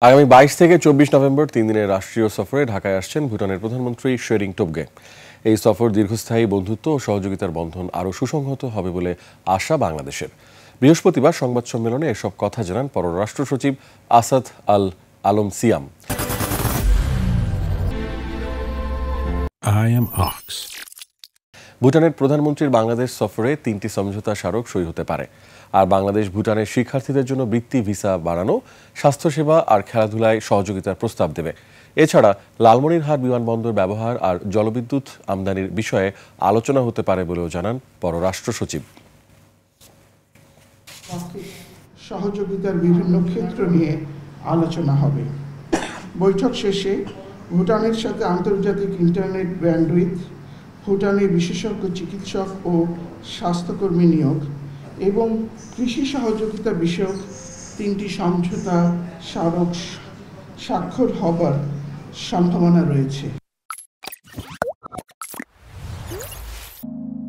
আগামী ২২ থেকে ২৪ নভেম্বর ৩ দিনের রাষ্ট্রীয় সফরে ঢাকায় আসছেন ভুটানের প্রধানমন্ত্রী শেরিং টোবগে। এই সফর দীর্ঘস্থায়ী বন্ধুত্ব ও সহযোগিতার বন্ধন আরও সুসংহত হবে বলে আশা বাংলাদেশের। বৃহস্পতিবার সংবাদ সম্মেলনে এসব কথা জানান পররাষ্ট্র সচিব আসাদ আল আলম সিয়াম। ভুটানের প্রধানমন্ত্রীর বাংলাদেশ সফরে ৩টি সমঝোতা স্মারক সই হতে পারে। আর বাংলাদেশ ভুটানের শিক্ষার্থীদের জন্য বৃত্তি ভিসা বাড়ানো, স্বাস্থ্যসেবা আর খেলাধুলায় সহযোগিতার প্রস্তাব দেবে। এছাড়া লালমনিরহাট বিমানবন্দর ব্যবহার আর জলবিদ্যুৎ আমদানির বিষয়ে আলোচনা হতে পারে বলেও জানান পররাষ্ট্র সচিব। সহযোগিতার বিভিন্ন ক্ষেত্র নিয়ে আলোচনা হবে। বৈঠক শেষে ভুটানের সাথে আন্তর্জাতিক ইন্টারনেট ব্যান্ডউইথ, ভুটানে বিশেষজ্ঞ চিকিৎসক ও স্বাস্থ্যকর্মী নিয়োগ এবং কৃষি সহযোগিতা বিষয়ক ৩টি সমঝোতা স্মারক স্বাক্ষর হবার সম্ভাবনা রয়েছে।